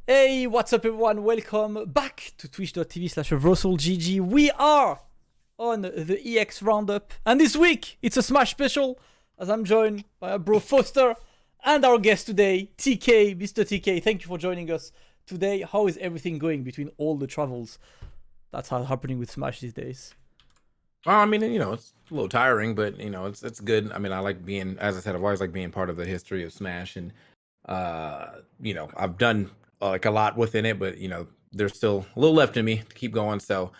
Hey, what's up everyone? Welcome back to twitch.tv/RussellGG. We are on the EX Roundup, and this week it's a Smash special as I'm joined by our bro Fauster and our guest today, TK, Mr. TK. Thank you for joining us today. How is everything going between all the travels that's happening with Smash these days? I mean, it's a little tiring, but it's good. I mean, I like being, as I said, I've always liked being part of the history of Smash, and I've done like a lot within it, but there's still a little left in me to keep going. So,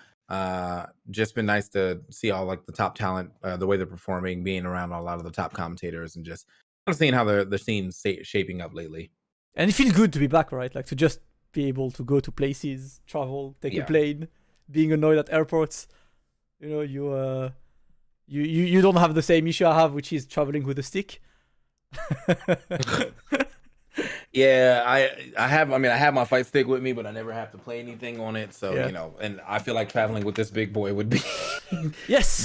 just been nice to see all like the top talent, the way they're performing, being around a lot of the top commentators, and just kind of seeing how the scene's shaping up lately. And it feels good to be back, right? Like to just be able to go to places, travel, take a plane, being annoyed at airports. You don't have the same issue I have, which is traveling with a stick. Yeah, I have. I mean, I have my fight stick with me, but I never have to play anything on it. So and I feel like traveling with this big boy would be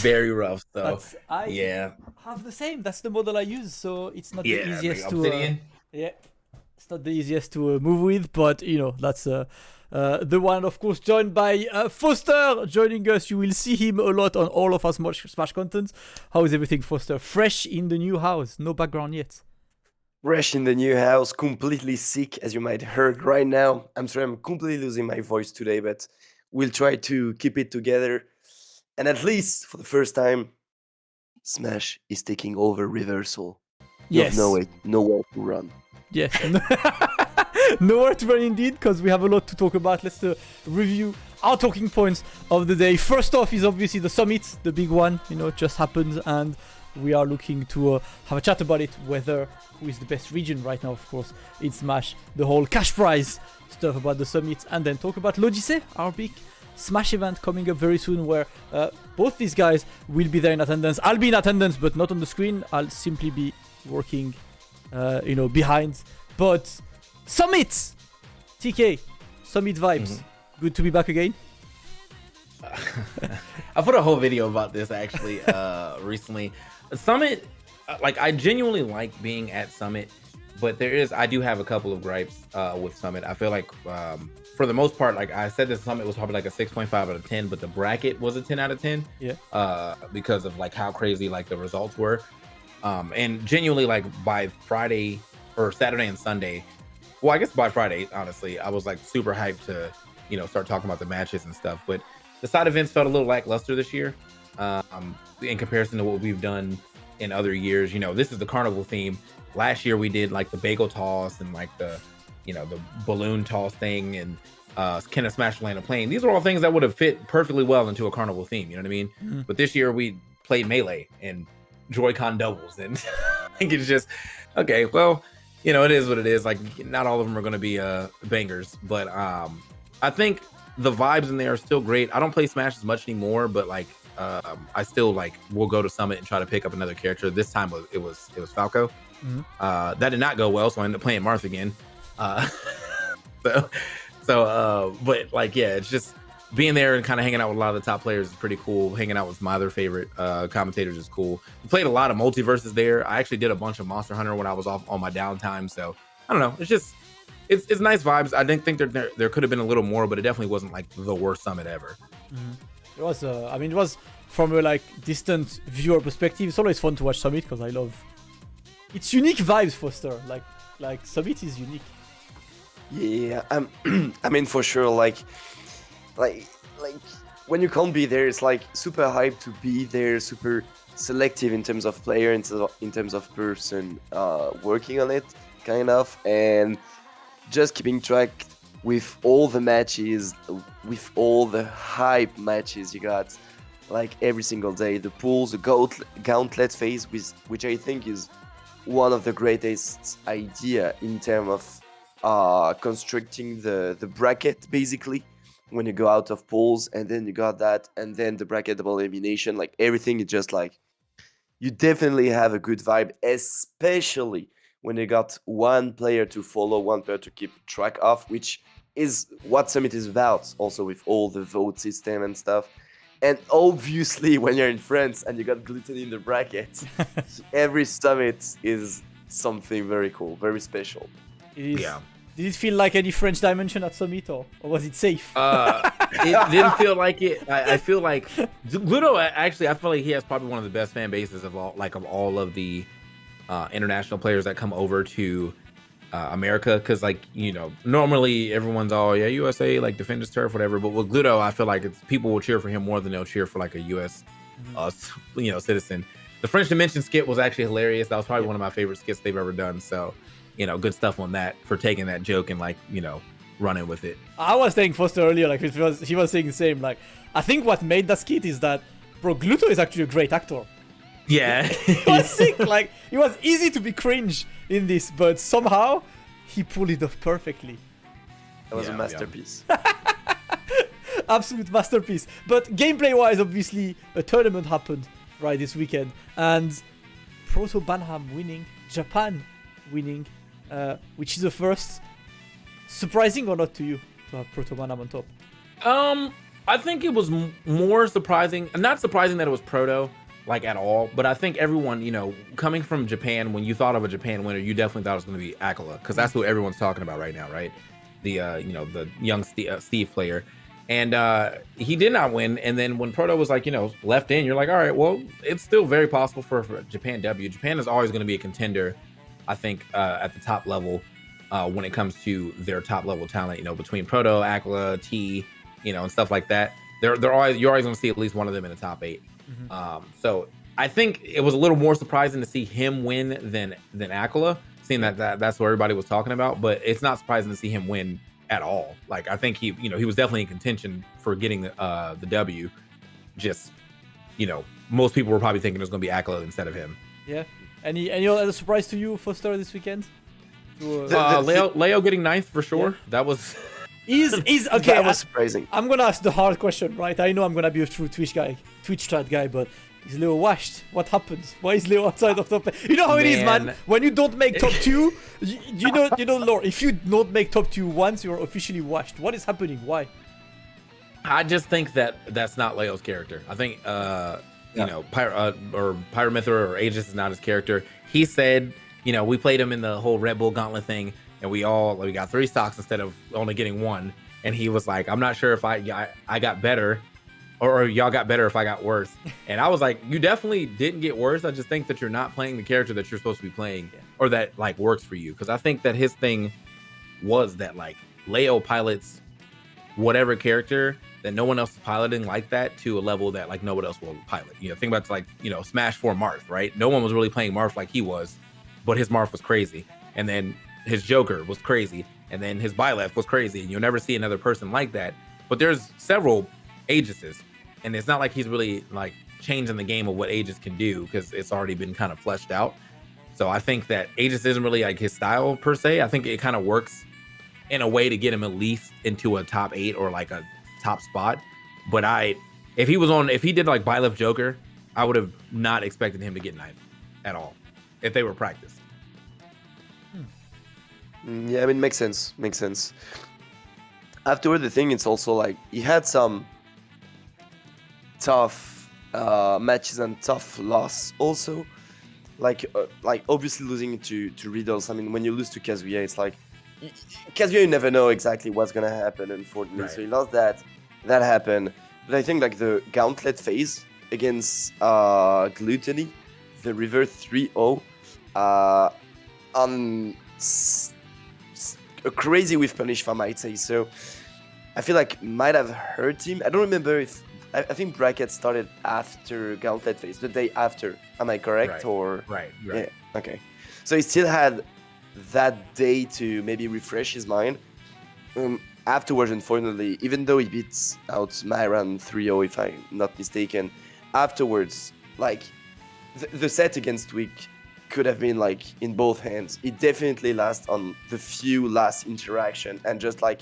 very rough. So I have the same. That's the model I use. So it's not the easiest to it's not the easiest to move with, but that's the one, of course, joined by Fauster joining us. You will see him a lot on all of our Smash content. How is everything, Fauster? Fresh in the new house, no background yet. Fresh in the new house, completely sick, as you might heard right now. I'm sorry, I'm completely losing my voice today, but we'll try to keep it together. And at least for the first time, Smash is taking over reversal. Yes. Nowhere to run. Yes. Nowhere to run indeed, because we have a lot to talk about. Let's review our talking points of the day. First off is obviously the summit, the big one, just happened, and we are looking to have a chat about it, whether who is the best region right now, of course, in Smash, the whole cash prize stuff about the summit, and then talk about l'Odyssée, our big Smash event coming up very soon, where both these guys will be there in attendance. I'll be in attendance, but not on the screen. I'll simply be working, behind. But Summit! TK, Summit vibes. Good to be back again. I put a whole video about this actually recently. Summit, like I genuinely like being at Summit, but I do have a couple of gripes with Summit. I feel like for the most part, like I said, this Summit was probably like a 6.5 out of 10, but the bracket was a 10 out of 10. Because of like how crazy like the results were. And genuinely, like by Friday or Saturday and Sunday, well, I guess by Friday, honestly, I was like super hyped to, start talking about the matches and stuff. But the side events felt a little lackluster this year, in comparison to what we've done in other years. This is the carnival theme. Last year we did like the bagel toss and like the, the balloon toss thing, and can a Smash land a plane? These are all things that would have fit perfectly well into a carnival theme. You know what I mean? But this year we played Melee and Joy-Con doubles, and I think it's just okay. Well, it is what it is. Like, not all of them are going to be bangers, but I think the vibes in there are still great. I don't play Smash as much anymore, but like I still like will go to Summit and try to pick up another character. This time it was Falco. That did not go well, so I ended up playing Marth again. But like, yeah, it's just being there and kind of hanging out with a lot of the top players is pretty cool. Hanging out with my other favorite commentators is cool. We played a lot of multiverses there. I actually did a bunch of Monster Hunter when I was off on my downtime. So I don't know. It's just it's nice vibes. I didn't think there could have been a little more, but it definitely wasn't like the worst Summit ever. It was. It was from a like distant viewer perspective. It's always fun to watch Summit because I love it's unique vibes, Fauster. Like Summit is unique. Yeah, I mean for sure. Like when you can't be there, it's like super hyped to be there, super selective in terms of player, in terms of person working on it, kind of, and just keeping track with all the matches, with all the hype matches you got, like every single day. The pools, the gauntlet phase, which I think is one of the greatest idea in terms of constructing the bracket, basically. When you go out of pools, and then you got that, and then the bracket double elimination, like everything is just like, you definitely have a good vibe, especially when you got one player to follow, one player to keep track of, which is what Summit is about, also with all the vote system and stuff. And obviously, when you're in France and you got gluten in the bracket, every summit is something very cool, very special. Yeah. Did it feel like any French dimension at Summit, or was it safe? It didn't feel like it. I feel like Gluto, actually, I feel like he has probably one of the best fan bases of all of the international players that come over to America, because normally everyone's all USA, like defend his turf, whatever. But with Gluto, I feel like people will cheer for him more than they'll cheer for like a US citizen. The French Dimension skit was actually hilarious. That was probably one of my favorite skits they've ever done. So good stuff on that for taking that joke and running with it. I was saying Fauster earlier, like he was saying the same. Like, I think what made that skit is that, bro, Gluto is actually a great actor. Yeah. He was sick. Like, it was easy to be cringe in this, but somehow he pulled it off perfectly. That was a masterpiece. Absolute masterpiece. But gameplay-wise, obviously, a tournament happened right this weekend, and Proto Banham winning, Japan winning, which is the first. Surprising or not to you to have Proto Banham on top? I think it was more surprising. Not surprising that it was Proto, at all. But I think everyone, coming from Japan, when you thought of a Japan winner, you definitely thought it was going to be Aquila, because that's who everyone's talking about right now, right? The the young Steve player, and he did not win. And then when Proto was left in, you're like, all right, well, it's still very possible for Japan W. Japan is always going to be a contender, I think, at the top level. When it comes to their top level talent, between Proto, Aquila, T, and stuff like that, you're always going to see at least one of them in the top 8. So I think it was a little more surprising to see him win than Aquila, seeing that's what everybody was talking about. But it's not surprising to see him win at all. Like, I think he was definitely in contention for getting the W. Just most people were probably thinking it was going to be Aquila instead of him. Yeah. Any other surprise to you, Fauster, this weekend? Leo getting 9th for sure. Yeah. That was is okay. That was surprising. I'm gonna ask the hard question, right? I know I'm gonna be a true Twitch chat guy, but is Leo washed? What happened? Why is Leo outside of top? You know how it is, man. When you don't make top 2, you know, Lord. If you don't make top 2 once, you're officially washed. What is happening? Why? I just think that's not Leo's character. I think Pyramithra or Aegis is not his character. He said, we played him in the whole Red Bull Gauntlet thing, and we got 3 stocks instead of only getting 1. And he was like, I'm not sure if I got better, or y'all got better if I got worse. And I was like, you definitely didn't get worse. I just think that you're not playing the character that you're supposed to be playing, or that works for you. Because I think that his thing was that Leo pilots whatever character that no one else is piloting like that to a level that no one else will pilot. Think about Smash 4 Marth, right? No one was really playing Marth like he was. But his Marth was crazy, and then his Joker was crazy, and then his Byleth was crazy, and you'll never see another person like that. But there's several Aegises, and it's not like he's really changing the game of what Aegis can do, because it's already been kind of fleshed out. So I think that Aegis isn't really his style per se. I think it kind of works in a way to get him at least into a top 8 or a top spot. But if he did Byleth Joker, I would have not expected him to get 9th at all if they were practiced. Yeah, I mean, makes sense. Afterward, the thing, it's also he had some tough matches and tough loss also. Obviously losing to Riddles. I mean, when you lose to Kazuya, it's Kazuya, you never know exactly what's gonna happen, unfortunately. Right. So he lost that happened. But I think like the Gauntlet phase against Gluttony, the River 3-0, on a crazy with punish, if I might say so. I feel like might have hurt him. I don't remember if I think bracket started after Gauntlet phase, the day after. Am I correct? Right. Or right. Yeah. Okay. So he still had that day to maybe refresh his mind. Afterwards, unfortunately, even though he beats out Myran 3-0, if I'm not mistaken, afterwards, like the set against Tweak could have been like in both hands. It definitely lost on the few last interaction, and just like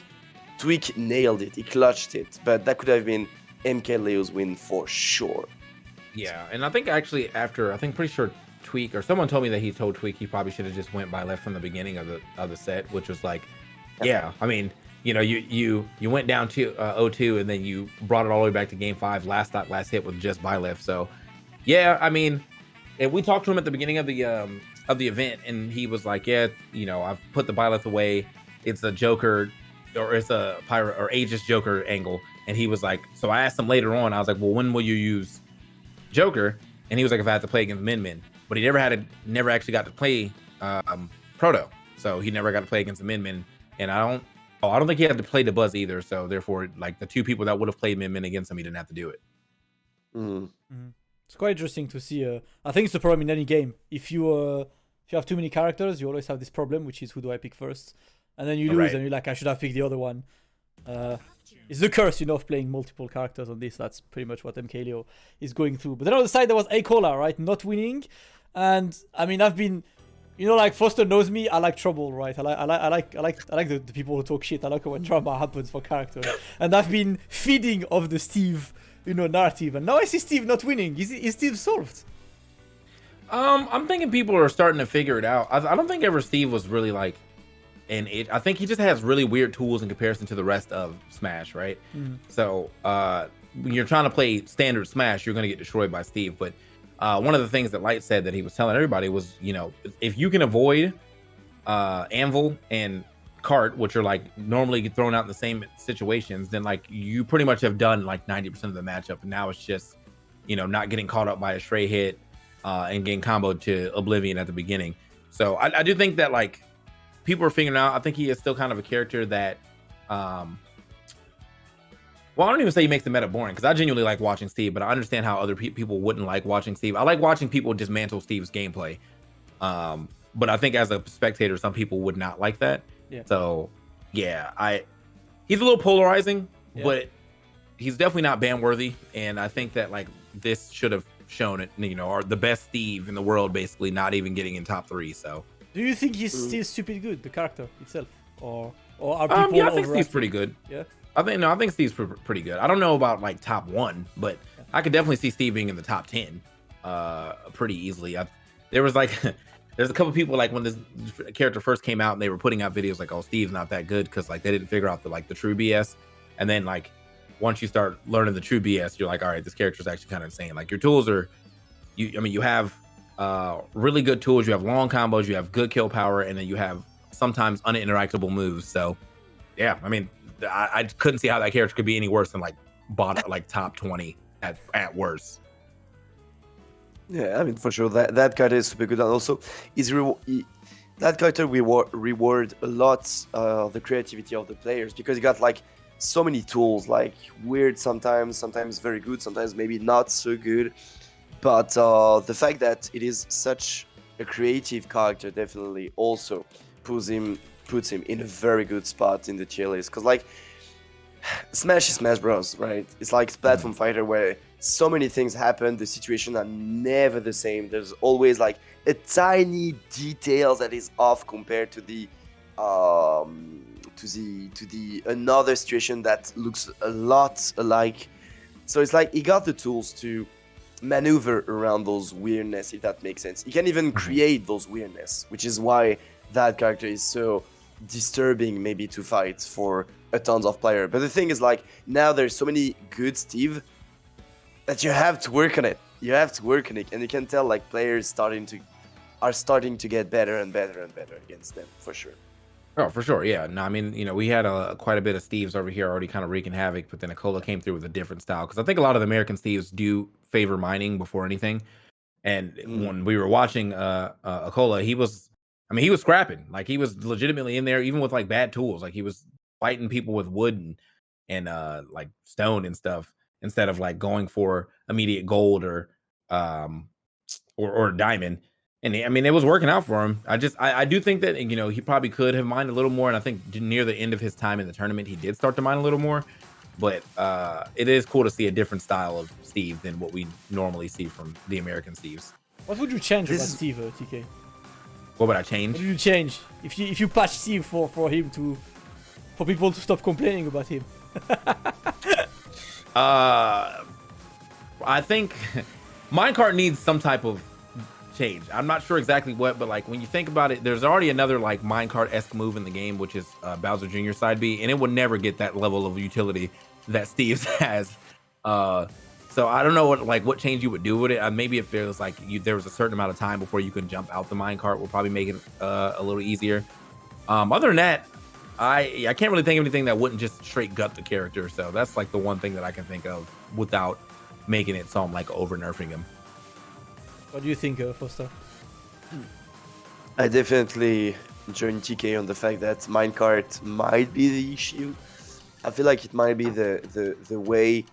Tweak nailed it, he clutched it, but that could have been MK Leo's win for sure. Yeah, and I think actually after, pretty sure Tweak, or someone told me that he told Tweak he probably should have just went by left from the beginning of the set, which was like, yeah, I mean, you went down to 0-2 and then you brought it all the way back to game 5, last stock, last hit with just Byleth. So yeah, I mean, and we talked to him at the beginning of the event, and he was like, yeah, I've put the Byleth away. It's a Joker, or it's a Pirate or Aegis Joker angle. And he was like, so I asked him later on, I was like, well, when will you use Joker? And he was like, if I had to play against Min, but he never actually got to play Proto. So he never got to play against the Min. And I don't think he had to play the Buzz either. So therefore, like the 2 people that would have played Min against him, he didn't have to do it. It's quite interesting to see. I think it's the problem in any game. If you have too many characters, you always have this problem, which is who do I pick first? And then you lose, and you're like, I should have picked the other one. It's the curse, of playing multiple characters on this. That's pretty much what MKLeo is going through. But then on the side, there was Acola, right? Not winning. And I mean, I've been, like Fauster knows me. I like trouble, right? I like the people who talk shit. I like when drama happens for characters. And I've been feeding off the Steve, narrative. And now I see Steve not winning. Is Steve solved? I'm thinking people are starting to figure it out. I don't think ever Steve was really like. And I think he just has really weird tools in comparison to the rest of Smash, right? So when you're trying to play standard Smash, you're going to get destroyed by Steve. But one of the things that Light said that he was telling everybody was, if you can avoid Anvil and Cart, which are like normally get thrown out in the same situations, then like you pretty much have done like 90% of the matchup. And now it's just, not getting caught up by a stray hit and getting comboed to Oblivion at the beginning. So I do think that like, people are figuring out. I think he is still kind of a character that, well, I don't even say he makes the meta boring because I genuinely like watching Steve, but I understand how other people wouldn't like watching Steve. I like watching people dismantle Steve's gameplay, but I think as a spectator, some people would not like that. Yeah. So, yeah, he's a little polarizing, but he's definitely not ban worthy, and I think that like this should have shown it. Or the best Steve in the world, basically not even getting in top 3. So. Do you think he's still stupid good, the character itself, or are people? Yeah, I think Steve's pretty good. Yeah, I think Steve's pretty good. I don't know about like top 1, but I could definitely see Steve being in the top 10, pretty easily. There was like, there's a couple people like when this character first came out and they were putting out videos like, oh, Steve's not that good because like they didn't figure out the true BS, and then like once you start learning the true BS, you're like, all right, this character is actually kind of insane. Like your tools are, you have. Really good tools. You have long combos, you have good kill power, and then you have sometimes uninteractable moves. So yeah, I mean, I couldn't see how that character could be any worse than like like top 20 at worst. Yeah, I mean, for sure that character is super good, and also that character reward a lot the creativity of the players because you got like so many tools, like weird sometimes very good, sometimes maybe not so good. But the fact that it is such a creative character definitely also puts him in a very good spot in the tier list. Because like Smash is Smash Bros, right? It's like a platform fighter where so many things happen. The situations are never the same. There's always like a tiny detail that is off compared to the another situation that looks a lot alike. So it's like he got the tools to maneuver around those weirdness, if that makes sense. He can even create those weirdness, which is why that character is so disturbing maybe to fight for a tons of player. But the thing is like now there's so many good Steve that you have to work on it. You have to work on it, and you can tell like players are starting to get better and better and better against them for sure. Oh, for sure. Yeah. No, I mean, we had quite a bit of Steves over here already kind of wreaking havoc, but then Acola came through with a different style. Because I think a lot of the American Steves do favor mining before anything. And when we were watching Acola, he was scrapping. Like he was legitimately in there, even with like bad tools. Like he was fighting people with wood and like stone and stuff instead of like going for immediate gold or diamond. And I mean, it was working out for him. I do think that, he probably could have mined a little more. And I think near the end of his time in the tournament, he did start to mine a little more. But it is cool to see a different style of Steve than what we normally see from the American Steves. What would you change about Steve, TK? What would I change? What would you change if you patch Steve for people to stop complaining about him? I think Minecart needs some type of change. I'm not sure exactly what, but like when you think about it, there's already another like minecart-esque move in the game, which is Bowser Jr. side B, and it would never get that level of utility that Steve's has. So I don't know what change you would do with it. Maybe if there was like there was a certain amount of time before you can jump out the minecart, will probably make it a little easier. Other than that, I can't really think of anything that wouldn't just straight gut the character. So that's like the one thing that I can think of without making it so I'm like over nerfing him. What do you think, Fauster? I definitely join TK on the fact that minecart might be the issue. I feel like it might be the way,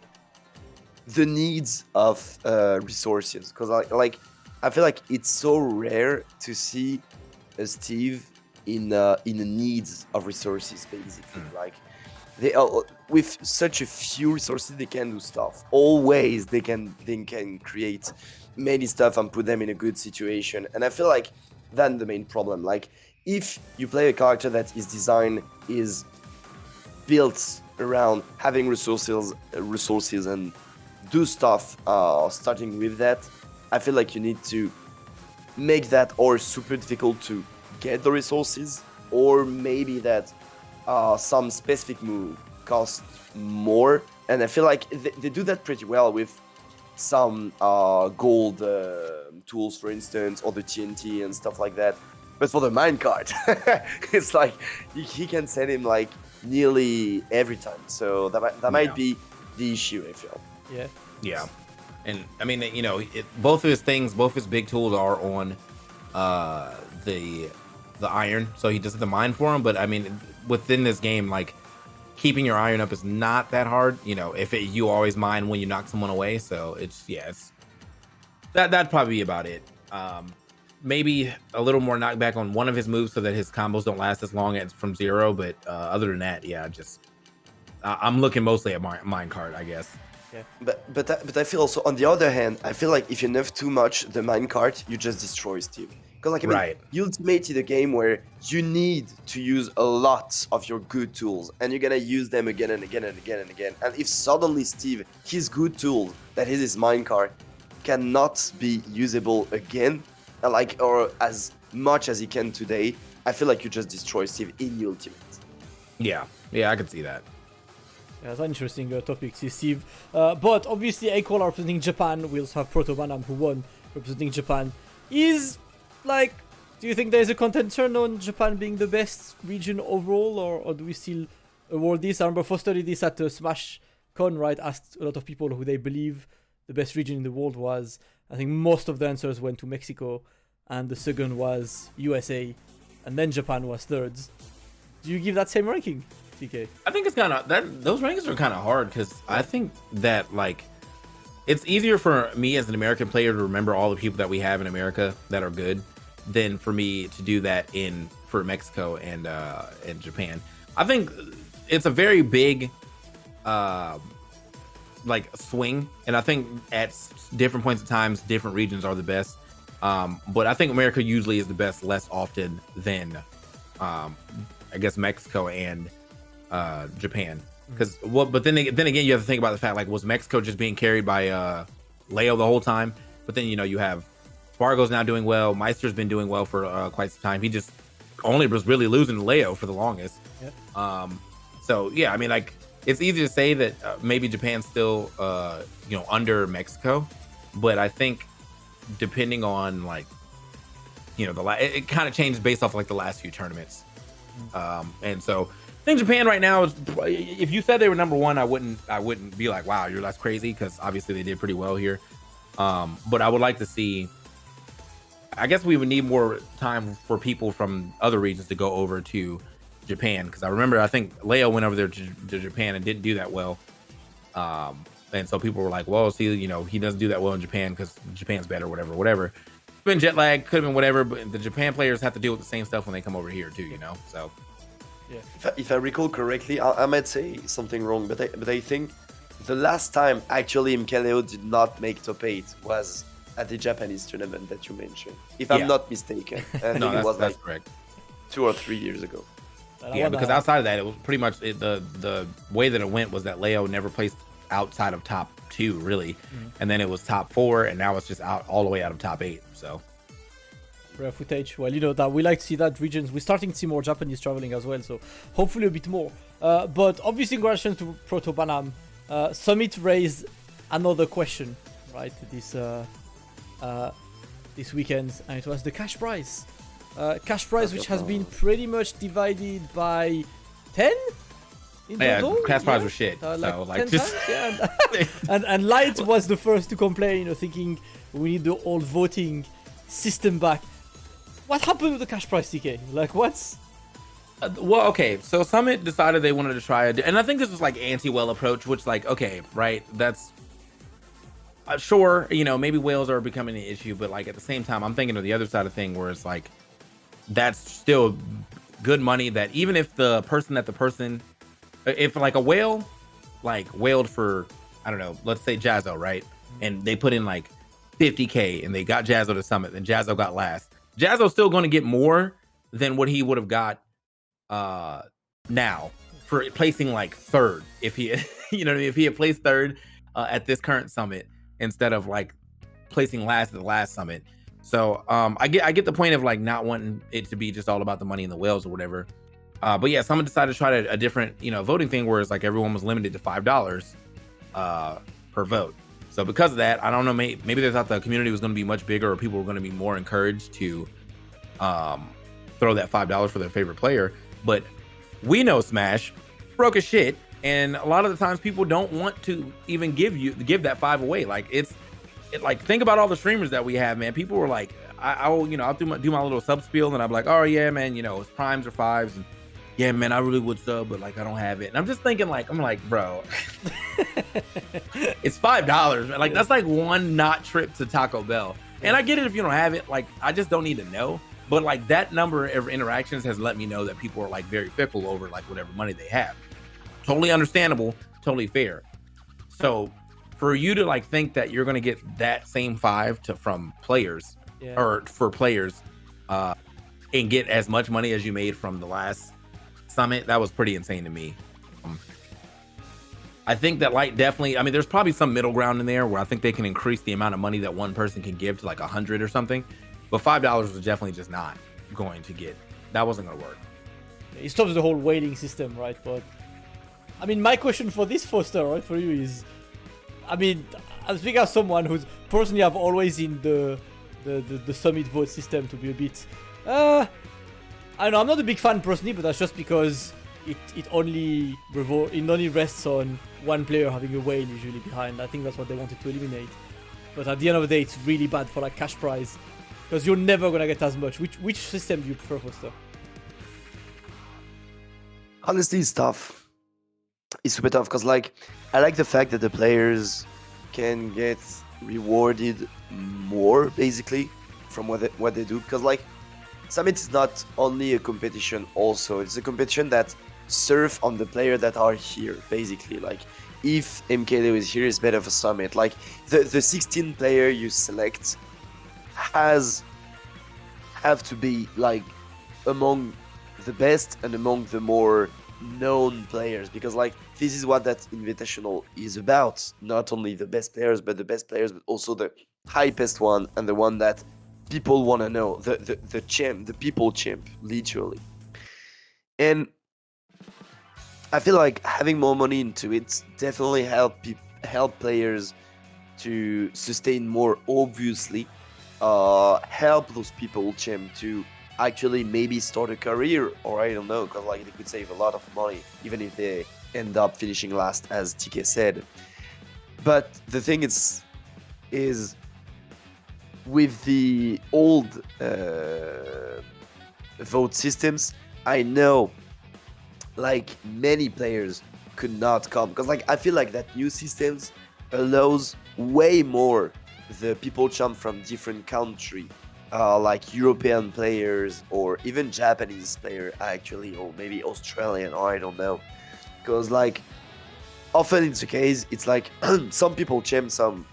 the needs of resources, because like I feel like it's so rare to see a Steve in the needs of resources, basically. Like they with such a few resources, they can do stuff. Always they can create many stuff and put them in a good situation. And I feel like that's the main problem. Like if you play a character that his design is built around having resources and do stuff starting with that, I feel like you need to make that or super difficult to get the resources, or maybe that some specific move costs more. And I feel like they do that pretty well with some gold tools, for instance, or the TNT and stuff like that. But for the minecart, it's like he can send him like nearly every time. So that might be the issue, I feel. Yeah. And I mean, you know, both of his big tools are on the iron, so he does the mine for him. But I mean, within this game, like keeping your iron up is not that hard. You know, you always mine when you knock someone away. So it's that'd probably be about it. Maybe a little more knockback on one of his moves so that his combos don't last as long as from 0. But other than that, I'm looking mostly at minecart, I guess. Yeah. But I feel also, on the other hand, I feel like if you nerf too much the minecart, you just destroy Steve. Because like, I mean, you ultimated a game where you need to use a lot of your good tools, and you're gonna use them again and again and again and again. And if suddenly Steve, his good tool, that is his minecart, cannot be usable again, or as much as he can today, I feel like you just destroy Steve in the ultimate. Yeah, I can see that. Yeah, that's an interesting topic, Steve. But obviously, Equal are representing Japan. We also have Proto Banam, who won, representing Japan. Do you think there's a contention on Japan being the best region overall, or do we still award this? I remember Fauster did this at Smash Con, right? Asked a lot of people who they believe the best region in the world was. I think most of the answers went to Mexico, and the second was USA, and then Japan was third. Do you give that same ranking, TK? I think it's kind of those rankings are kind of hard, because I think that like it's easier for me as an American player to remember all the people that we have in America that are good than for me to do that for Mexico and Japan. I think it's a very big like swing, and I think at different points of times different regions are the best. But I think America usually is the best less often than I guess Mexico and Japan. Because but then again, you have to think about the fact, like, was Mexico just being carried by Leo the whole time? But then, you know, you have Spargo's now doing well. Meister's been doing well for quite some time. He just only was really losing to Leo for the longest. So yeah, I mean, like, it's easy to say that maybe Japan's still under Mexico, but I think depending on, like, you know, it kind of changes based off like the last few tournaments. And so I think Japan right now is, if you said they were number one, I wouldn't be like, wow, that's crazy, because obviously they did pretty well here. But I would like to see, I guess we would need more time for people from other regions to go over to Japan, because I think Leo went over there to Japan and didn't do that well. And so people were like, well, see, you know, he doesn't do that well in Japan because Japan's better, whatever. It's been jet lag, could have been whatever, but the Japan players have to deal with the same stuff when they come over here too, you know? So yeah. If I recall correctly, I might say something wrong, but I think the last time actually Mkaleo did not make top 8 was at the Japanese tournament that you mentioned, if I'm not mistaken. I think it was like correct. 2 or 3 years ago. Yeah, because outside of that, it was pretty much the way that it went was that Leo never placed outside of top 2, really, and then it was top 4, and now it's just all the way out of top 8. So rare footage. Well, you know that we like to see that regions. We're starting to see more Japanese traveling as well, so hopefully a bit more. But obviously, in relation to Proto Banam, Summit raised another question, right? This weekend, and it was the cash prize. Cash prize, which has been pretty much divided by 10. Yeah, cash prize was shit. So like just times, yeah. And Light was the first to complain, you know, thinking we need the old voting system back. What happened with the cash prize, TK? Like, what's well, okay, so Summit decided they wanted to try it, and I think this was like anti-whale approach, which like, okay, right, that's sure, you know, maybe whales are becoming an issue, but like at the same time, I'm thinking of the other side of thing where it's like that's still good money that even if if like a whale like whaled for, I don't know, let's say Jazzo, right? And they put in like 50K and they got Jazzo to Summit, and Jazzo got last. Jazzo's still going to get more than what he would have got now for placing like third if he you know, if he had placed third at this current Summit instead of like placing last at the last Summit. So I get the point of like not wanting it to be just all about the money in the whales or whatever. But yeah, someone decided to try a different, you know, voting thing where it's like everyone was limited to $5 per vote. So because of that, I don't know, maybe they thought the community was going to be much bigger, or people were going to be more encouraged to throw that $5 for their favorite player. But we know Smash broke as shit, and a lot of the times people don't want to even give that 5 away. Like like think about all the streamers that we have, man. People were like, I'll do my little sub spiel, and I'm like, oh yeah, man, you know, primes or 5s, and yeah, man, I really would sub, but like I don't have it. And I'm just thinking, like, bro, it's $5, man. Like that's like one not trip to Taco Bell. And I get it if you don't have it. Like I just don't need to know. But like that number of interactions has let me know that people are like very fickle over like whatever money they have. Totally understandable, totally fair. So for you to like think that you're gonna get that same 5 from players, or for players, and get as much money as you made from the last Summit, that was pretty insane to me. I think that Light definitely, I mean, there's probably some middle ground in there where I think they can increase the amount of money that one person can give to like 100 or something. But $5 was definitely just not going to get, that wasn't going to work. It stops the whole waiting system, right? But I mean, my question for this Fauster, right, for you is, I mean, I'm speaking as someone who's personally I've always in the Summit vote system to be a bit, I don't know, I'm not a big fan personally, but that's just because it only rests on one player having a whale usually behind. I think that's what they wanted to eliminate. But at the end of the day, it's really bad for like cash prize, because you're never gonna get as much. Which system do you prefer, Fauster? Honestly, it's tough. It's super tough because like I like the fact that the players can get rewarded more basically from what they do, because like Summit is not only a competition, also it's a competition that surf on the player that are here basically. Like if MKLeo is here, it's better for Summit. Like the 16 player you select have to be like among the best and among the more known players, because like this is what that invitational is about. Not only the best players, but also the hypest one, and the one that people want to know, the champ, the people champ, literally. And I feel like having more money into it definitely help players to sustain more, obviously. Help those people champ to actually maybe start a career, or I don't know, because like they could save a lot of money even if they end up finishing last, as TK said. But the thing is with the old vote systems, I know like many players could not come, because like I feel like that new systems allows way more the people champ from different country, like European players or even Japanese player actually, or maybe Australian, or I don't know, because like often it's the case, it's like some people champ some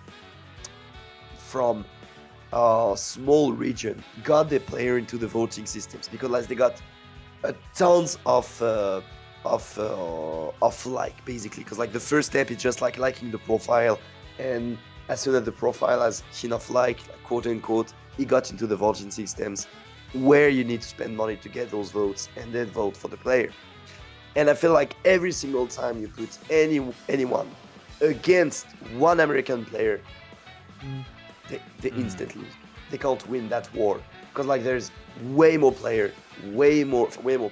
from a small region got the player into the voting systems because like they got tons of like basically, because like the first step is just like liking the profile and as soon as the profile has enough like quote unquote, he got into the voting systems where you need to spend money to get those votes and then vote for the player. And I feel like every single time you put anyone against one American player, they instantly lose. They can't win that war because like there's way more player, way more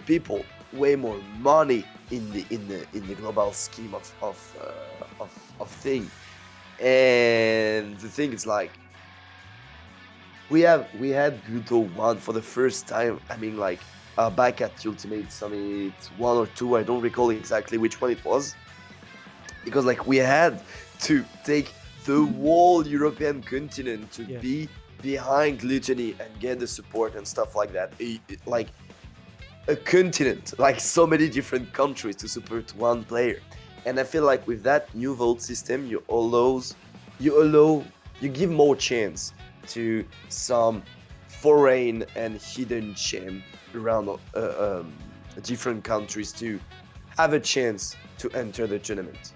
people, way more money in the global scheme of thing. And the thing is like we had Guto 1 for the first time. I mean like back at Ultimate Summit 1 or 2, I don't recall exactly which one it was, because like we had to take the whole European continent to be behind Gluttony and get the support and stuff like that. Like a continent, like so many different countries to support one player. And I feel like with that new vote system, you give more chance to some foreign and hidden champ around different countries to have a chance to enter the tournament.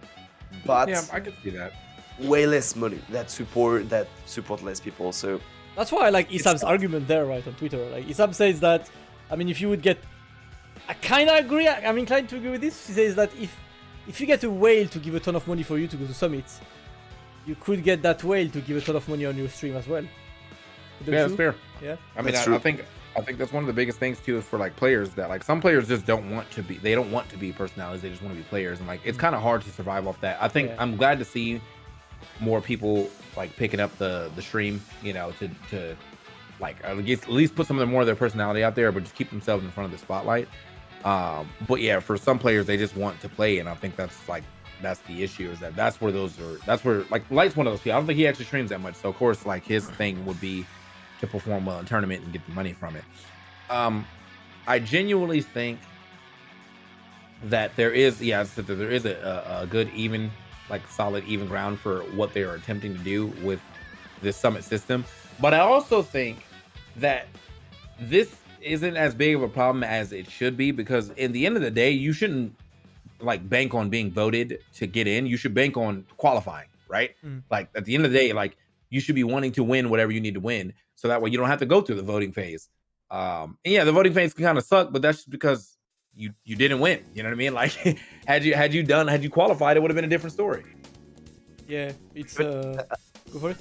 But yeah, I could see that. Way less money that support less people. So that's why I like Isam's argument there, right, on Twitter. Like Isam says that, I mean, if you would get, I kind of agree. I'm inclined to agree with this. He says that if you get a whale to give a ton of money for you to go to summits, you could get that whale to give a ton of money on your stream as well. Yeah, that's fair. Yeah, I mean, I think that's one of the biggest things too for like players, that like some players just don't want to be personalities. They just want to be players, and like it's kind of hard to survive off that. I think I'm glad to see more people like picking up the stream, you know, to like at least put more of their personality out there, but just keep themselves in front of the spotlight. But yeah, for some players, they just want to play, and I think that's the issue, is that's where like Light's one of those people. I don't think he actually streams that much, so of course like his thing would be to perform well in tournament and get the money from it. I genuinely think that there is a good solid even ground for what they are attempting to do with this summit system, but I also think that this isn't as big of a problem as it should be, because in the end of the day, you shouldn't like bank on being voted to get in. You should bank on qualifying, right? Like at the end of the day, like you should be wanting to win whatever you need to win, so that way you don't have to go through the voting phase. And yeah, the voting phase can kind of suck, but that's just because you didn't win. You know what I mean? Like had you qualified, it would have been a different story. Yeah, it's go for it.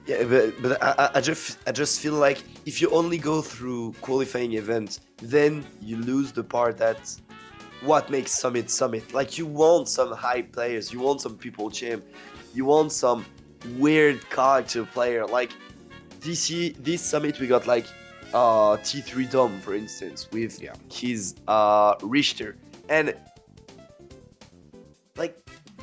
Yeah, but I just feel like if you only go through qualifying events, then you lose the part that what makes Summit. Like you want some high players, you want some people champ, you want some weird character player. Like this Summit we got like T3 Dom, for instance, with his Richter, and like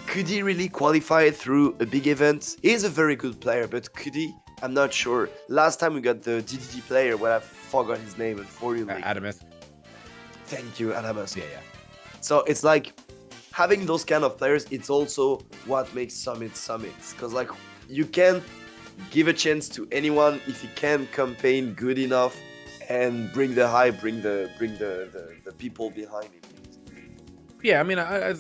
could he really qualify through a big event? He's a very good player, but could he? I'm not sure. Last time we got the DDD player, well, I forgot his name, unfortunately. Adamus. Thank you, Adamus. Yeah. So it's like having those kind of players, it's also what makes summits, because like you can give a chance to anyone if you can campaign good enough and bring the hype, bring the people behind it. Yeah, I mean, I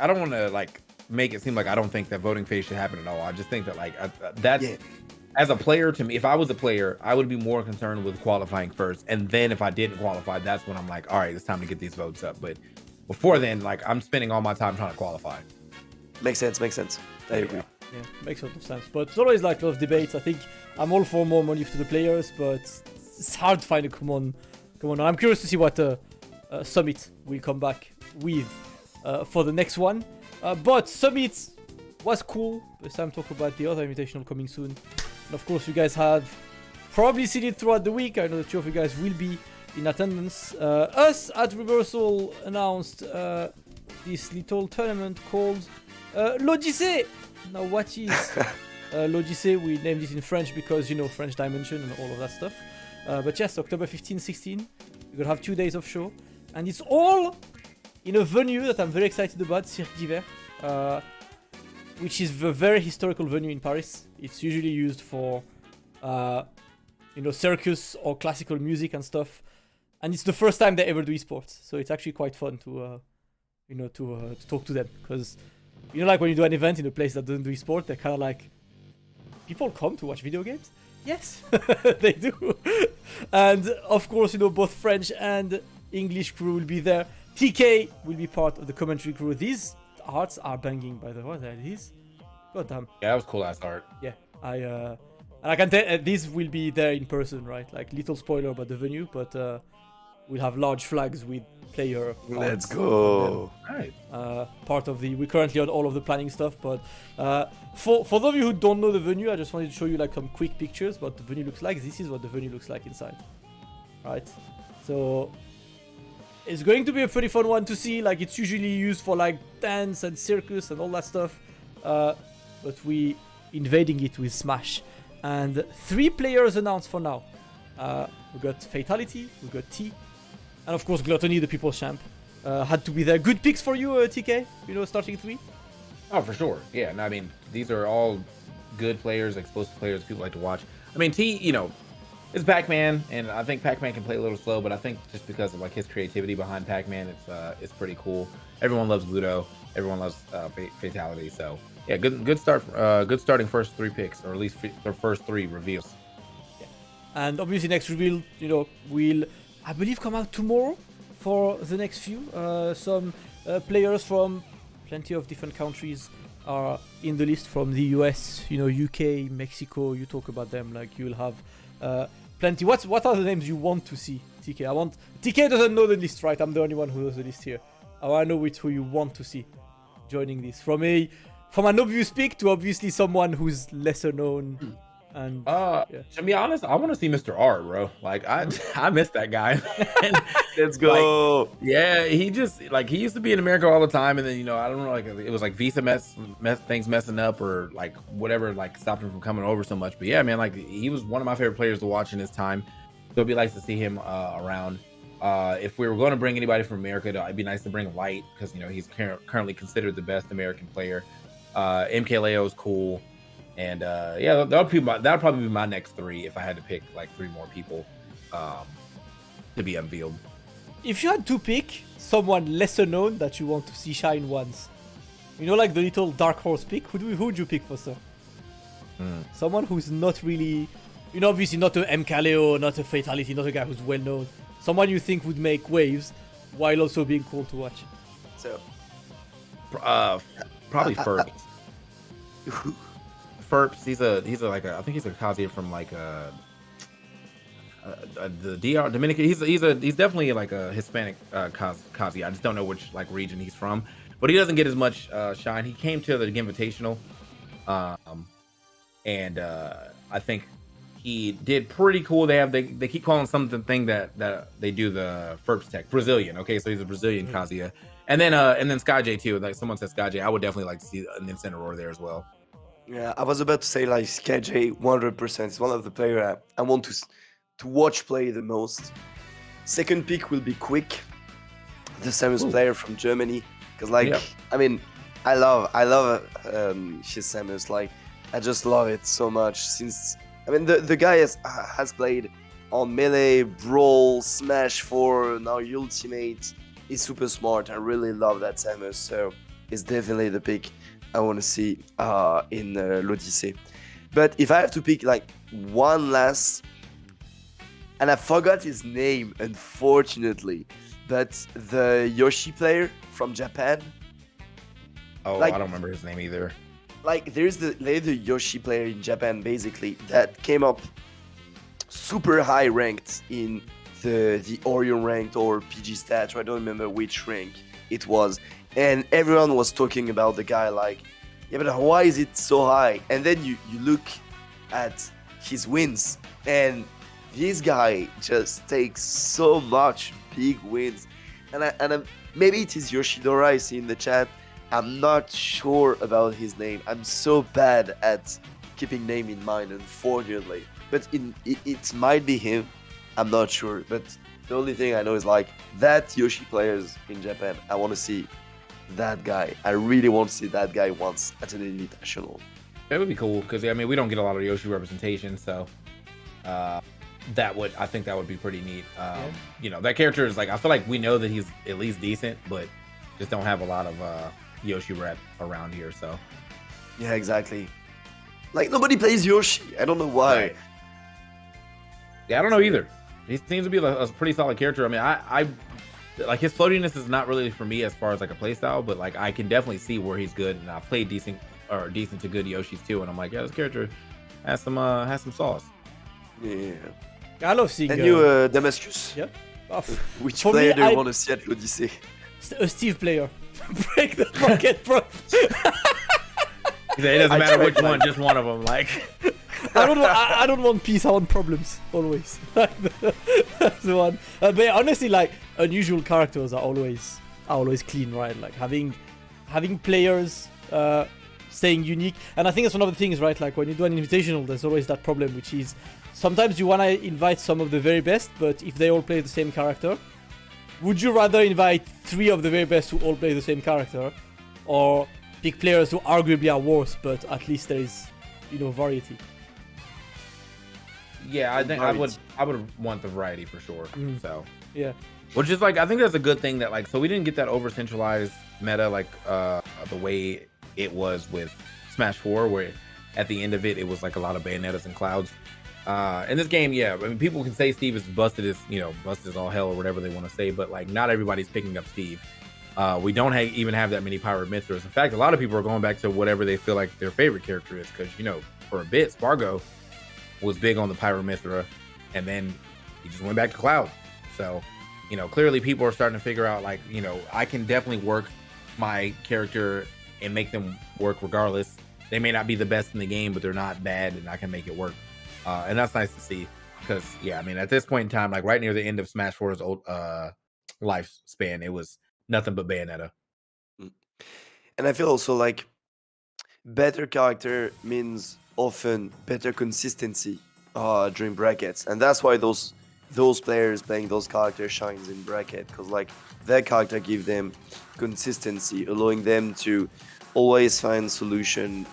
don't want to like make it seem like I don't think that voting phase should happen at all. I just think that like as a player, to me, if I was a player, I would be more concerned with qualifying first, and then if I didn't qualify, that's when I'm like, all right, it's time to get these votes up. But before then, like I'm spending all my time trying to qualify. Makes sense. I agree. Yeah, makes a lot of sense. But it's always like a lot of debates. I think I'm all for more money to the players, but it's hard to find a common. I'm curious to see what Summit will come back with for the next one. But Summit was cool. It's time to talk about the other invitational coming soon. And of course, you guys have probably seen it throughout the week. I know the two of you guys will be in attendance. Us at Reversal announced this little tournament called l'Odyssée. Now, what is l'Odyssée? We named it in French because, you know, French Dimension and all of that stuff. But yes, October 15, 16, we're going to have 2 days of show. And it's all in a venue that I'm very excited about, Cirque d'Hiver, which is a very historical venue in Paris. It's usually used for, circus or classical music and stuff. And it's the first time they ever do esports. So it's actually quite fun to talk to them. Because, like when you do an event in a place that doesn't do esport, they're kind of like, people come to watch video games? Yes, they do. And of course, both French and English crew will be there. TK will be part of the commentary crew. These arts are banging, by the way. That is, god damn. Yeah, that was cool ass art. Yeah, and I can tell these will be there in person, right? Like little spoiler about the venue, but we'll have large flags with player. Let's go. Right. Part of we're currently on all of the planning stuff, but for those of you who don't know the venue, I just wanted to show you like some quick pictures what the venue looks like. This is what the venue looks like inside, right? So it's going to be a pretty fun one to see. Like it's usually used for like dance and circus and all that stuff, but we invading it with Smash, and 3 players announced for now. We got Fatality, we got T, and of course Gluttony, the People's Champ. Had to be there. Good picks for you, TK. Starting 3. Oh, for sure. Yeah, and I mean, these are all good players, explosive players people like to watch. I mean, T, it's Pac-Man, and I think Pac-Man can play a little slow, but I think just because of like his creativity behind Pac-Man, it's pretty cool. Everyone loves Ludo. Everyone loves Fatality. So yeah, good start. Good starting first 3 picks, or at least the first 3 reveals. Yeah. And obviously next reveal, will I believe come out tomorrow for the next few. Some players from plenty of different countries are in the list, from the US, UK, Mexico. You talk about them, like you'll have plenty. What are the names you want to see, TK? TK doesn't know the list, right? I'm the only one who knows the list here. I want to know who you want to see joining this, from an obvious pick to obviously someone who's lesser known. And to be honest, I want to see Mr. R, bro. Like I miss that guy. Let's go. Like, yeah, he just he used to be in America all the time, and then I don't know, like it was like visa things messing up, or like whatever, like stopped him from coming over so much. But yeah, man, like he was one of my favorite players to watch in his time. So it'd be nice to see him around. If we were going to bring anybody from America, it'd be nice to bring Light, because he's currently considered the best American player. MKLeo is cool. And yeah, that'll probably be my next 3 if I had to pick like 3 more people to be unveiled. If you had to pick someone lesser known that you want to see shine once, like the little dark horse pick, who would you pick for, sir? Someone who's not really, obviously not a MKLeo, not a Fatality, not a guy who's well known. Someone you think would make waves while also being cool to watch. So, probably Ferb. Ferps, he's I think he's a Kazuya from like the DR Dominican. He's definitely like a Hispanic Kazuya. I just don't know which like region he's from, but he doesn't get as much shine. He came to the Invitational, and I think he did pretty cool. They keep calling something that they do the Ferps tech Brazilian. Okay, so he's a Brazilian Kazuya, and then Sky J too. Like someone said Sky J, I would definitely like to see an Incineroar there as well. Yeah, I was about to say like KJ 100%. It's one of the players I want to watch play the most. Second pick will be Quick, the Samus player from Germany, because I mean, I love his Samus. Like I just love it so much. Since the guy has played on Melee, Brawl, Smash 4, now Ultimate. He's super smart. I really love that Samus, so it's definitely the pick I want to see in l'Odyssey. But if I have to pick like one last, and I forgot his name unfortunately, but the Yoshi player from Japan. Oh, I don't remember his name either. Like there's the Yoshi player in Japan basically that came up super high ranked in the Orion ranked or PG stats. I don't remember which rank it was. And everyone was talking about the guy like, yeah, but why is it so high? And then you look at his wins, and this guy just takes so much big wins. And maybe it is Yoshidora I see in the chat. I'm not sure about his name. I'm so bad at keeping name in mind, unfortunately. But it might be him. I'm not sure. But the only thing I know is like that Yoshi players in Japan. I want to see that guy. I really want to see that guy once at an invitational. It would be cool because we don't get a lot of Yoshi representation, so I think that would be pretty neat. That character is like, I feel like we know that he's at least decent, but just don't have a lot of Yoshi rep around here. So yeah, exactly. Like nobody plays Yoshi. I don't know why. Right. Yeah, I don't know either. He seems to be a pretty solid character. I mean, I like his floatiness is not really for me as far as like a play style, but like I can definitely see where he's good, and I've played decent to good Yoshis too, and I'm like, yeah, this character has some sauce. Yeah. I love seeing. And you, Damascus? Yeah. Which For player me, do you I- want to see at l'Odyssée? A Steve player. Break the pocket, bro. It doesn't I matter tried which mine. one, just one of them. Like, I don't want peace. I want problems always. That's the one. But yeah, honestly, like unusual characters are always clean, right? Like having players staying unique, and I think that's one of the things, right? Like when you do an invitational, there's always that problem, which is sometimes you wanna invite some of the very best, but if they all play the same character, would you rather invite 3 of the very best who all play the same character, or pick players who arguably are worse, but at least there is, variety? yeah, I think I would want the variety for sure. So Yeah. which is like, I think that's a good thing that like, so we didn't get that over centralized meta like the way it was with Smash 4, where at the end of it was like a lot of Bayonettas and Clouds. In this game, yeah, I mean, people can say Steve is busted as all hell or whatever they want to say, but like not everybody's picking up Steve. We don't even have that many Pyro Mithras. In fact, a lot of people are going back to whatever they feel like their favorite character is, because for a bit Spargo was big on the Pyro Mithra, and then he just went back to Cloud. So clearly people are starting to figure out like, I can definitely work my character and make them work regardless. They may not be the best in the game, but they're not bad, and I can make it work. And that's nice to see, because yeah, I mean, at this point in time, like right near the end of Smash 4's old lifespan, it was nothing but Bayonetta. And I feel also like better character means often better consistency during brackets, and that's why those players playing those characters shines in bracket, because like their character give them consistency, allowing them to always find solution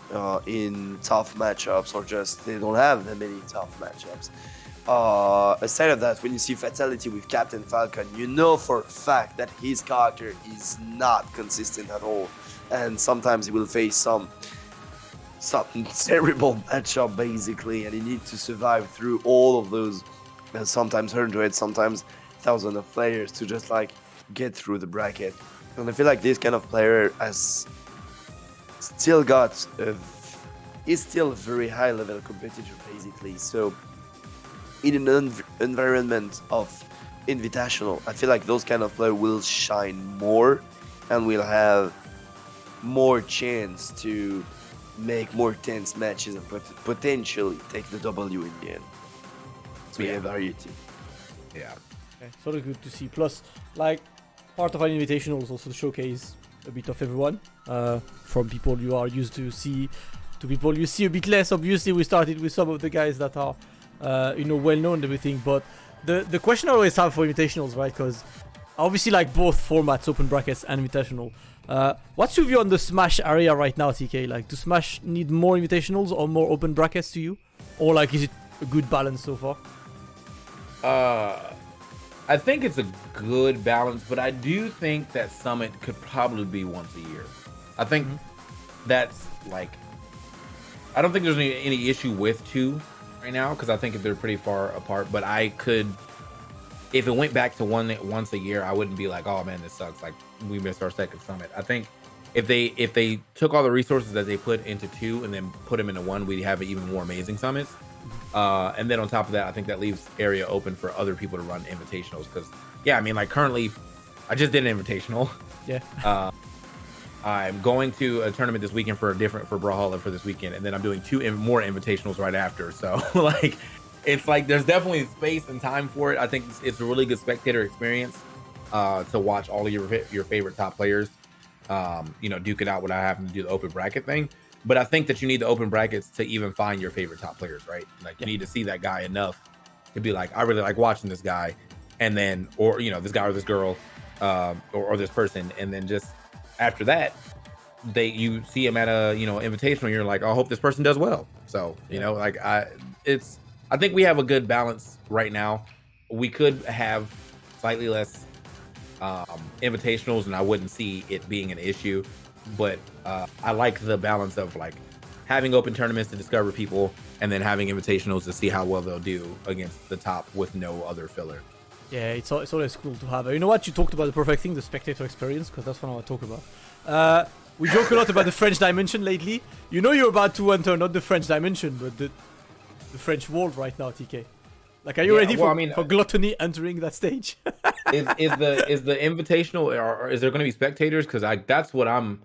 in tough matchups, or just they don't have that many tough matchups. Aside of that, when you see Fatality with Captain Falcon, you know for a fact that his character is not consistent at all, and sometimes he will face some terrible matchup basically, and he needs to survive through all of those, sometimes hundreds, sometimes thousands of players to just like get through the bracket. And I feel like this kind of player has still is still a very high level competitor basically. So in an environment of invitational, I feel like those kind of players will shine more and will have more chance to make more tense matches and potentially take the W in the end. So we have variety. Yeah. Okay, sort of good to see. Plus, like, part of our invitational is also to showcase a bit of everyone, from people you are used to see to people you see a bit less. Obviously, we started with some of the guys that are, well known and everything. But the question I always have for invitationals, right? Because obviously, like both formats, open brackets and invitational. What's your view on the Smash area right now, TK? Like, do Smash need more invitationals or more open brackets to you, or like is it a good balance so far? I think it's a good balance, but I do think that Summit could probably be once a year. I think that's like, I don't think there's any issue with 2 right now, because I think they're pretty far apart. But I could, if it went back to once a year, I wouldn't be like, oh man, this sucks, like we missed our second Summit. I think if they took all the resources that they put into 2 and then put them into 1, we'd have even more amazing summits. And then on top of that, I think that leaves area open for other people to run invitationals, because yeah, I mean, like currently I just did an invitational. Yeah. I'm going to a tournament this weekend for Brawlhalla for this weekend, and then I'm doing 2 more invitationals right after. So like, it's like there's definitely space and time for it. I think it's a really good spectator experience to watch all of your favorite top players, duke it out without having to do the open bracket thing. But I think that you need the open brackets to even find your favorite top players, right? Like you need to see that guy enough to be like, I really like watching this guy, and then, or this guy or this girl, or this person, and then just after that, you see him at a invitational, and you're like, I hope this person does well. So I think we have a good balance right now. We could have slightly less invitationals, and I wouldn't see it being an issue. But I like the balance of like having open tournaments to discover people, and then having invitationals to see how well they'll do against the top with no other filler. Yeah, it's always cool to have. You know what? You talked about the perfect thing, the spectator experience, because that's what I want to talk about. We joke a lot about the French dimension lately. You know you're about to enter not the French dimension, but the French world right now, TK. Like, are you ready for gluttony entering that stage? is the invitational, or is there going to be spectators? Because that's what I'm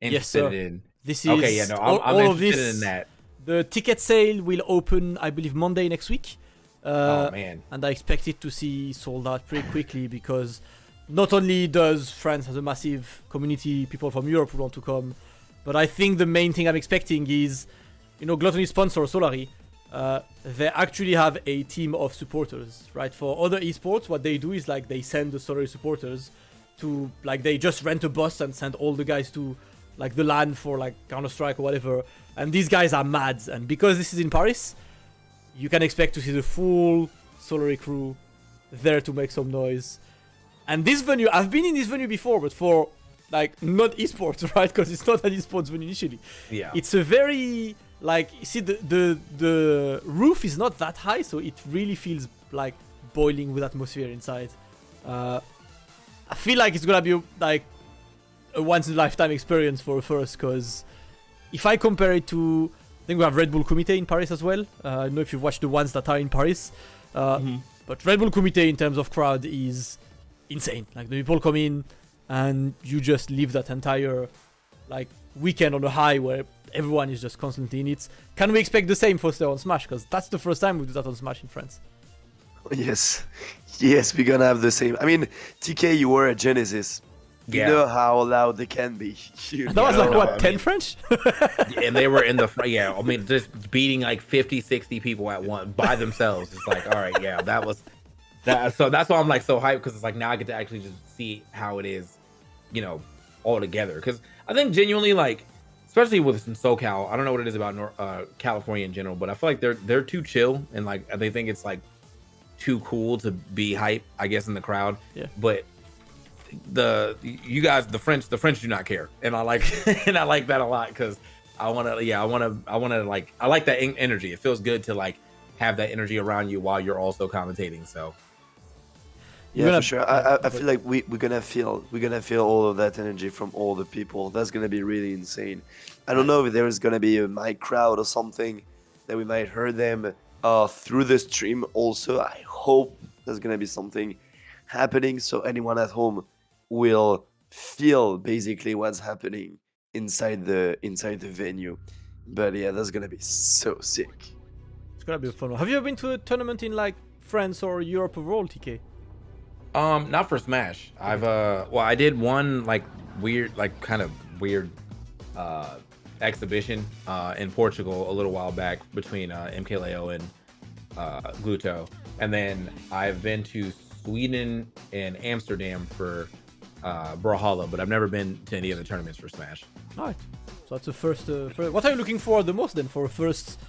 interested in. This is okay. Yeah, no, I'm interested in that. The ticket sale will open, I believe, Monday next week. Oh man! And I expect it to see sold out pretty quickly because not only does France has a massive community, people from Europe who want to come, but I think the main thing I'm expecting is, Gluttony sponsor Solari. They actually have a team of supporters, right? For other esports, what they do is like they send the Solari supporters to, like, they just rent a bus and send all the guys to like the LAN for like Counter-Strike or whatever. And these guys are mad. And because this is in Paris, you can expect to see the full Solari crew there to make some noise. And this venue, I've been in this venue before, but for like not esports, right? Because it's not an esports venue initially. Yeah. It's a very, like, you see the roof is not that high, so it really feels like boiling with atmosphere inside. I feel like it's gonna be like a once in a lifetime experience for first, because if I compare it to, I think we have Red Bull Comité in Paris as well. I don't know if you've watched the ones that are in Paris, but Red Bull Comité in terms of crowd is insane. Like, the people come in and you just live that entire like weekend on a high where everyone is just constantly in it. Can we expect the same Fauster on Smash? Because that's the first time we do that on Smash in France. Yes, we're gonna have the same. I mean, TK, you were at Genesis. You know how loud they can be. That was like, what, 10 French? And they were in the front, I mean, just beating like 50, 60 people at once by themselves. It's like, all right, that was that. So that's why I'm like so hyped, because it's like now I get to actually just see how it is, all together. Because I think genuinely, like, especially with SoCal, I don't know what it is about California in general, but I feel like they're too chill, and like they think it's like too cool to be hype, I guess, in the crowd. Yeah. But the French do not care, and I like that a lot, because I like that energy. It feels good to like have that energy around you while you're also commentating. So for sure. I feel like we're gonna feel all of that energy from all the people. That's gonna be really insane. I don't know if there is gonna be a mic crowd or something that we might hear them through the stream. Also, I hope there's gonna be something happening, so anyone at home will feel basically what's happening inside the venue. But yeah, that's gonna be so sick. It's gonna be a fun one. Have you ever been to a tournament in like France or Europe overall, TK? Not for Smash. I've I did one like kind of weird exhibition in Portugal a little while back between MKLeo and Gluto, and then I've been to Sweden and Amsterdam for Brawlhalla, but I've never been to any of the tournaments for Smash. Alright, so that's the first. What are you looking for the most then for a first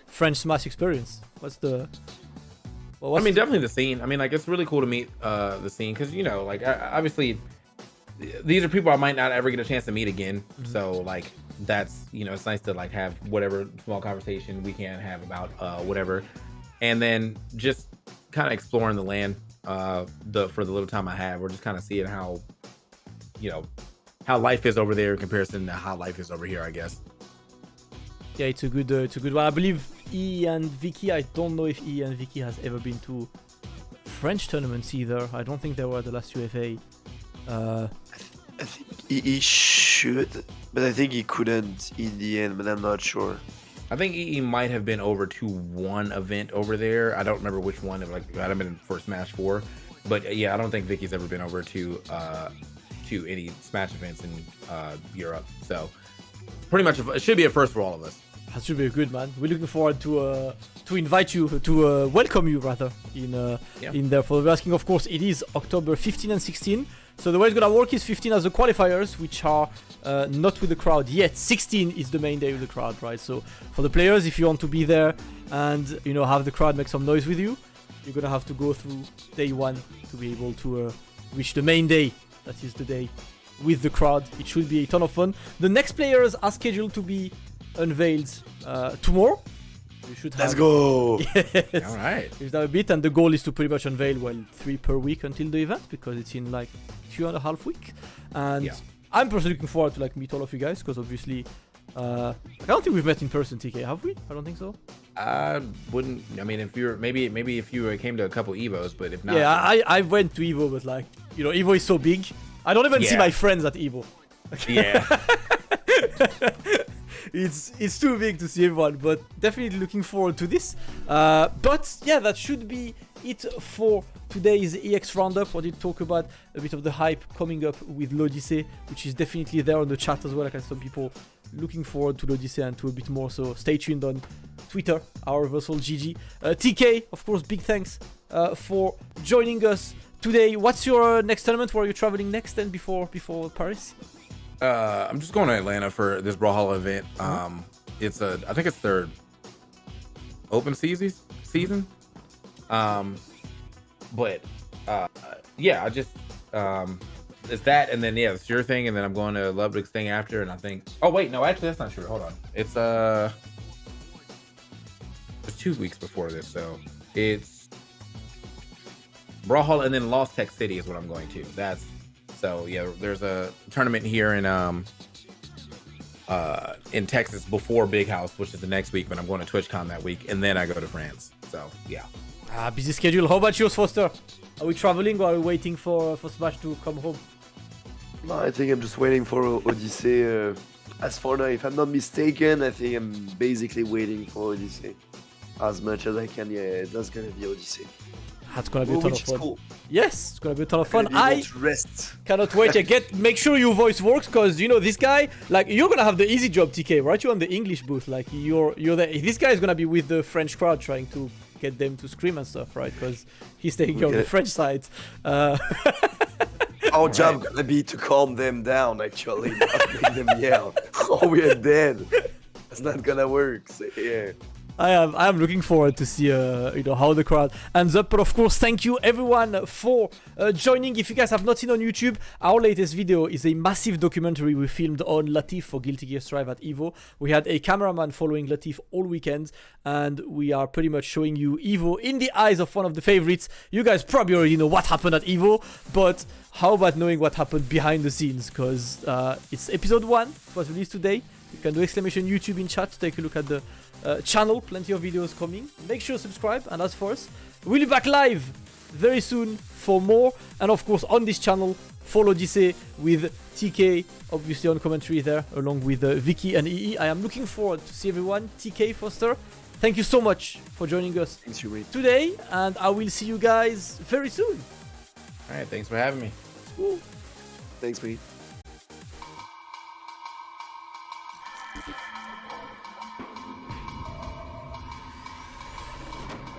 French Smash experience? I mean, definitely the scene. I mean, like, it's really cool to meet the scene, because like obviously these are people I might not ever get a chance to meet again. So like that's it's nice to like have whatever small conversation we can have about whatever, and then just kind of exploring the land for the little time I have. We're just kind of seeing how life is over there in comparison to how life is over here, I guess. Yeah, it's a good one. I believe E and Vicky, I don't know if E and Vicky has ever been to French tournaments either. I don't think they were at the last UFA. I think he should, but I think he couldn't in the end, but I'm not sure. I think EE might have been over to one event over there. I don't remember which one. Like, I'd have been for Smash 4. But yeah, I don't think Vicky's ever been over to any Smash events in Europe. So pretty much it should be a first for all of us. That should be good, man. We're looking forward to invite you, to welcome you rather in there. For the asking, of course, it is October 15 and 16. So the way it's gonna work is 15 as the qualifiers, which are not with the crowd yet. 16 is the main day with the crowd, right? So for the players, if you want to be there and have the crowd make some noise with you, you're gonna have to go through day 1 to be able to reach the main day. That is the day with the crowd. It should be a ton of fun. The next players are scheduled to be unveiled tomorrow. We should have. Let's go. Yes. All right. We should have a bit, and the goal is to pretty much unveil 3 per week until the event, because it's in like 2.5 weeks. And Yeah. I'm personally looking forward to like meet all of you guys, because obviously, I don't think we've met in person, TK. Have we? I don't think so. I wouldn't. I mean, if you're maybe if you came to a couple Evos, but if not, Yeah, I went to Evo, but like, you know, Evo is so big. I don't even see Yeah. my friends at Evo. yeah, It's too big to see everyone, but definitely looking forward to this. But yeah, that should be it for today's EX Roundup. I did talk about a bit of the hype coming up with l'Odyssey, which is definitely there on the chat as well. Like, some people looking forward to l'Odyssey and to a bit more, so stay tuned on Twitter, our Reversal GG. TK, of course, big thanks for joining us today. What's your next tournament? Where are you traveling next and before Paris? I'm just going to Atlanta for this Brawlhalla event. It's I think it's their open season. But yeah, I just it's that, and then yeah, it's your thing, and then I'm going to Lubbock's thing after, and I think. Oh wait, no, actually that's not true. Hold on, it's 2 weeks before this, so it's Brawlhalla, and then Lost Tech City is what I'm going to. That's. So yeah, there's a tournament here in Texas before Big House, which is the next week, but I'm going to TwitchCon that week, and then I go to France. So yeah. Busy schedule. How about yours, Fauster? Are we traveling, or are we waiting for Smash to come home? No, I think I'm just waiting for Odyssey. As for now, if I'm not mistaken, I think I'm basically waiting for Odyssey as much as I can. Yeah, that's gonna be Odyssey. That's gonna be a ton of Which is fun. cool. Yes, it's gonna be a ton of fun. Maybe I to rest. cannot wait. Make sure your voice works, because you know this guy. Like, you're gonna have the easy job, TK, right? You're on the English booth. Like, you're there. This guy is gonna be with the French crowd, trying to get them to scream and stuff, right? Because he's taking care of the French side. Our job gonna be to calm them down, actually, not make them yell. Oh, we're dead. That's not gonna work. So, yeah. I am looking forward to see how the crowd ends up. But of course, thank you everyone for joining. If you guys have not seen on YouTube, our latest video is a massive documentary we filmed on Latif for Guilty Gear Strive at Evo. We had a cameraman following Latif all weekend, and we are pretty much showing you Evo in the eyes of one of the favorites. You guys probably already know what happened at Evo, but how about knowing what happened behind the scenes? Because it's episode 1. It was released today. You can do !YouTube in chat to take a look at the channel. Plenty of videos coming. Make sure to subscribe. And as for us, we'll be back live very soon for more. And of course, on this channel, follow Odyssey with TK, obviously on commentary there, along with Vicky and EE. I am looking forward to see everyone. TK, Fauster, thank you so much for joining us today. And I will see you guys very soon. All right, thanks for having me. Thanks, mate.